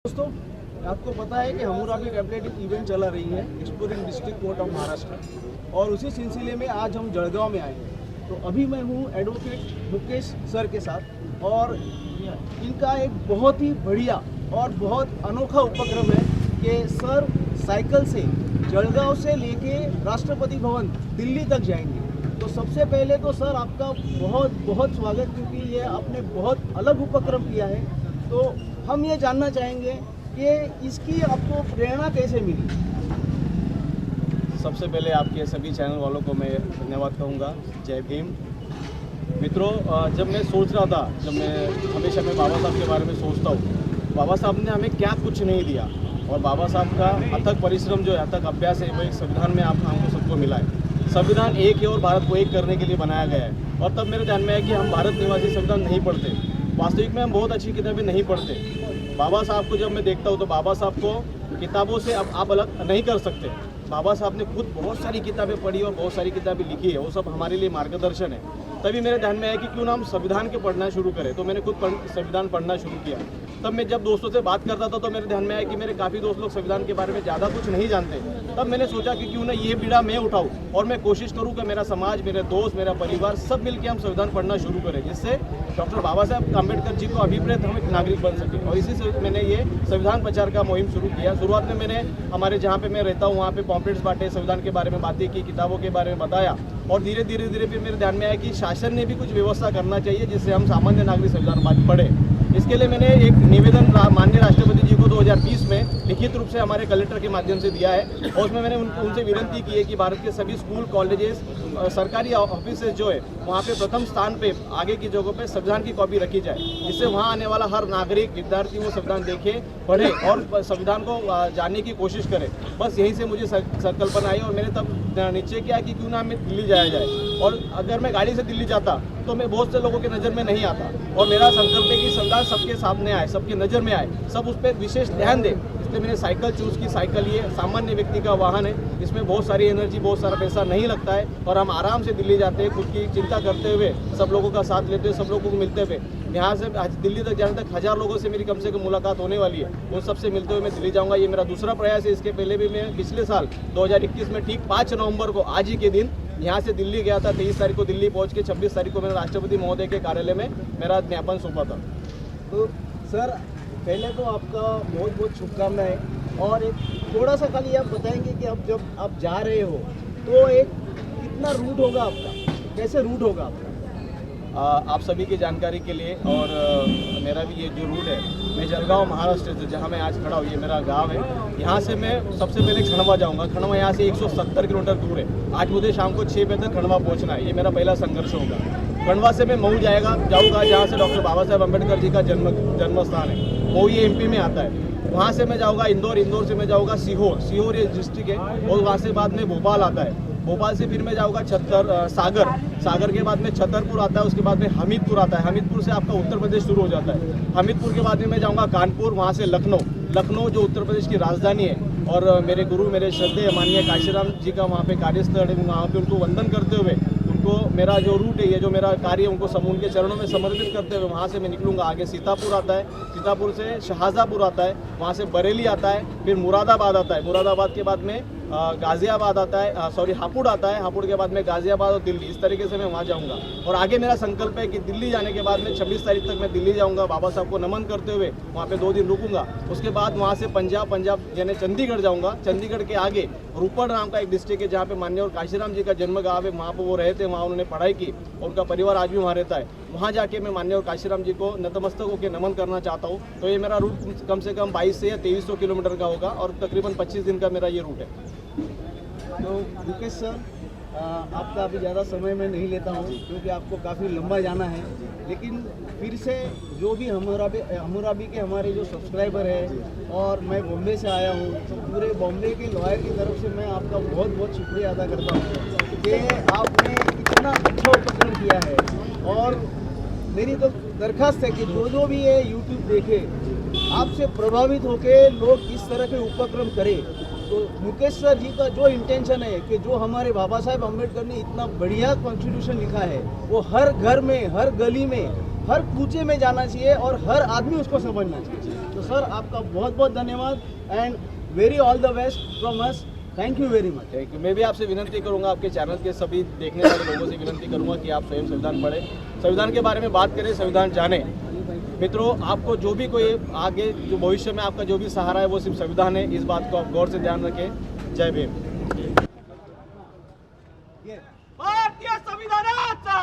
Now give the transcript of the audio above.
दोस्तों, आपको पता है कि हमूराबी टेम्पलेट इवेंट चला रही है exploring district court of Maharashtra, और उसी सिलसिले में आज हम जळगांव में आए हैं। तो अभी मैं हूँ एडवोकेट मुकेश सर के साथ, और इनका एक बहुत ही बढ़िया और बहुत अनोखा उपक्रम है कि सर साइकिल से जळगांव से लेके राष्ट्रपति भवन दिल्ली तक जाएंगे। तो सबसे पहले तो सर आपका बहुत बहुत स्वागत, क्योंकि ये आपने बहुत अलग उपक्रम किया है। तो हम ये जानना चाहेंगे कि इसकी आपको प्रेरणा कैसे मिली। सबसे पहले आपके सभी चैनल वालों को मैं धन्यवाद कहूँगा। जय भीम। मित्रों, जब मैं सोच रहा था, जब मैं हमेशा मैं बाबा साहब के बारे में सोचता हूँ, बाबा साहब ने हमें क्या कुछ नहीं दिया, और बाबा साहब का अथक परिश्रम जो है, अथक अभ्यास है, वो एक संविधान में हमको सबको मिला है। संविधान एक है और भारत को एक करने के लिए बनाया गया है। और तब मेरे ध्यान में आया कि हम भारत निवासी संविधान नहीं पढ़ते, वास्तविक में हम बहुत अच्छी किताबें नहीं पढ़ते। बाबा साहब को जब मैं देखता हूँ तो बाबा साहब को किताबों से अब आप अलग नहीं कर सकते। बाबा साहब ने खुद बहुत सारी किताबें पढ़ी और बहुत सारी किताबें लिखी है, वो सब हमारे लिए मार्गदर्शन है। तभी मेरे ध्यान में आया कि क्यों ना हम संविधान के पढ़ना शुरू करें। तो मैंने खुद संविधान पढ़ना शुरू किया। तब मैं जब दोस्तों से बात करता था तो मेरे ध्यान में आया कि मेरे काफ़ी दोस्त लोग संविधान के बारे में ज़्यादा कुछ नहीं जानते। तब मैंने सोचा कि क्यों ना ये बीड़ा मैं उठाऊं और मैं कोशिश करूं कि मेरा समाज, मेरे दोस्त, मेरा परिवार सब मिलकर हम संविधान पढ़ना शुरू करें, जिससे डॉक्टर बाबा साहब अम्बेडकर जी को अभिप्रेत हम एक नागरिक बन सके। और इसी से मैंने ये संविधान प्रचार का मुहिम शुरू किया। शुरुआत में मैंने हमारे जहाँ पे मैं रहता हूँ वहाँ पे पॉम्पलेट्स बांटे, संविधान के बारे में बातें की, किताबों के बारे में बताया। और धीरे धीरे फिर मेरे ध्यान में आया कि शासन ने भी कुछ व्यवस्था करना चाहिए जिससे हम सामान्य नागरिक संविधान पढ़े। इसके लिए मैंने एक निवेदन माननीय राष्ट्रपति जी को 2020 में लिखित रूप से हमारे कलेक्टर के माध्यम से दिया है, और उसमें मैंने उनसे विनती की है कि भारत के सभी स्कूल, कॉलेजेस, सरकारी ऑफिसेज जो है वहाँ पे प्रथम स्थान पे आगे की जगहों पे संविधान की कॉपी रखी जाए, जिससे वहाँ आने वाला हर नागरिक, विद्यार्थी वो संविधान देखे, पढ़े और संविधान को जानने की कोशिश करे। बस यहीं से मुझे संकल्पना आई, और मैंने तब निश्चय किया कि क्यों ना हमें दिल्ली जाया जाए। और अगर मैं गाड़ी से दिल्ली जाता तो मैं बहुत से लोगों के नज़र में नहीं आता, और मेरा संकल्प है कि संविधान सबके सामने आए, सबके नज़र में आए, सब उस पर विशेष ध्यान दें। इसलिए मैंने साइकिल चूज़ की। साइकिल ये सामान्य व्यक्ति का वाहन है, इसमें बहुत सारी एनर्जी, बहुत सारा पैसा नहीं लगता है, और हम आराम से दिल्ली जाते हैं, खुद की चिंता करते हुए, सब लोगों का साथ लेते हुए, सब लोगों को मिलते हुए। यहाँ से दिल्ली तक जाने तक 1000 लोगों से मेरी कम से कम मुलाकात होने वाली है। उन सबसे मिलते हुए मैं दिल्ली जाऊँगा। ये मेरा दूसरा प्रयास है। इसके पहले भी मैं पिछले साल 2021 में ठीक 5 नवंबर को, आज ही के दिन, यहाँ से दिल्ली गया था। 23 तारीख को दिल्ली पहुँच के 26 तारीख को मैंने राष्ट्रपति महोदय के कार्यालय में मेरा ज्ञापन सौंपा था। तो सर पहले तो आपका बहुत बहुत शुभकामनाएं, और एक थोड़ा सा खाली आप बताएंगे कि अब जब आप जा रहे हो तो एक कितना रूट होगा आपका, कैसे रूट होगा आपका? आप सभी की जानकारी के लिए, और मेरा भी ये जो रूट है, मैं जळगांव महाराष्ट्र से, जहाँ मैं आज खड़ा हूँ, ये मेरा गांव है। यहाँ से मैं सबसे पहले खंडवा जाऊँगा। खंडवा यहाँ से 170 किलोमीटर दूर है। आज मुझे शाम को 6 बजे तक खंडवा पहुँचना है। ये मेरा पहला संघर्ष होगा। खंडवा से मैं मऊ जाऊँगा, जहाँ से डॉक्टर बाबा साहेब अम्बेडकर जी का जन्म स्थान है। मऊ ये MP में आता है। वहाँ से मैं जाऊँगा इंदौर से मैं जाऊँगा सीहोर ये डिस्ट्रिक्ट है, और वहाँ से बाद में भोपाल आता है। भोपाल से फिर मैं जाऊँगा सागर के बाद में छतरपुर आता है, उसके बाद में हमीरपुर आता है। हमीरपुर से आपका उत्तर प्रदेश शुरू हो जाता है। हमीरपुर के बाद में मैं जाऊँगा कानपुर, वहाँ से लखनऊ जो उत्तर प्रदेश की राजधानी है, और मेरे गुरु, मेरे श्रद्धेय माननीय काशीराम जी का वहाँ पे कार्यस्थल है। वहाँ पे उनको वंदन करते हुए, उनको मेरा जो रूट है, ये जो मेरा कार्य है, उनको उनके चरणों में समर्पित करते हुए वहाँ से मैं निकलूँगा। आगे सीतापुर आता है, सीतापुर से शाहजहाँपुर आता है, वहाँ से बरेली आता है, फिर मुरादाबाद आता है। मुरादाबाद के बाद में गाज़ियाबाद आता है, हापुड़ आता है। हापुड़ के बाद में गाज़ियाबाद और दिल्ली, इस तरीके से मैं वहाँ जाऊँगा। और आगे मेरा संकल्प है कि दिल्ली जाने के बाद में 26 तारीख तक मैं दिल्ली जाऊँगा, बाबा साहब को नमन करते हुए वहाँ पे 2 दिन रुकूंगा। उसके बाद वहाँ से पंजाब यानी चंडीगढ़ जाऊँगा। चंडीगढ़ के आगे रूपड़ नाम का एक डिस्ट्रिक्ट है, जहाँ पे माननीय और काशीराम जी का जन्म गाँव है। वहाँ पर वो रहते, वहाँ उन्होंने पढ़ाई की, और उनका परिवार आज भी वहाँ रहता है। वहाँ जाके मैं माननीय और काशीराम जी को नतमस्तक होकर नमन करना चाहता हूँ। तो ये मेरा रूट कम से कम 22 से या 2300 किलोमीटर का होगा, और तकरीबन 25 दिन का मेरा ये रूट है। तो मुकेश सर, आपका अभी ज़्यादा समय मैं नहीं लेता हूँ, क्योंकि आपको काफ़ी लंबा जाना है। लेकिन फिर से जो भी हमूराबी के हमारे जो सब्सक्राइबर हैं, और मैं बॉम्बे से आया हूँ, तो पूरे बॉम्बे के लॉयर की तरफ से मैं आपका बहुत बहुत शुक्रिया अदा करता हूँ कि आपने इतना अच्छा उपक्रम किया है। और मेरी तो दरख्वास्त है कि जो भी ये YouTube देखे, आपसे प्रभावित होकर लोग इस तरह के उपक्रम करें। तो मुकेश सर जी का जो इंटेंशन है कि जो हमारे बाबा साहेब अम्बेडकर ने इतना बढ़िया कॉन्स्टिट्यूशन लिखा है, वो हर घर में, हर गली में हर कूचे में जाना चाहिए और हर आदमी उसको समझना चाहिए। तो सर आपका बहुत बहुत धन्यवाद and very all the best from us. Thank you very much. Thank you. मैं भी आपसे विनंती करूंगा, आपके चैनल के सभी देखने वाले लोगों से विनंती करूंगा कि आप स्वयं संविधान पढ़ें, संविधान के बारे में बात करें, संविधान जानें। मित्रों, आपको जो भी कोई आगे जो भविष्य में आपका जो भी सहारा है वो सिर्फ संविधान है। इस बात को आप गौर से ध्यान रखें। जय भीम। भारतीय संविधानाचा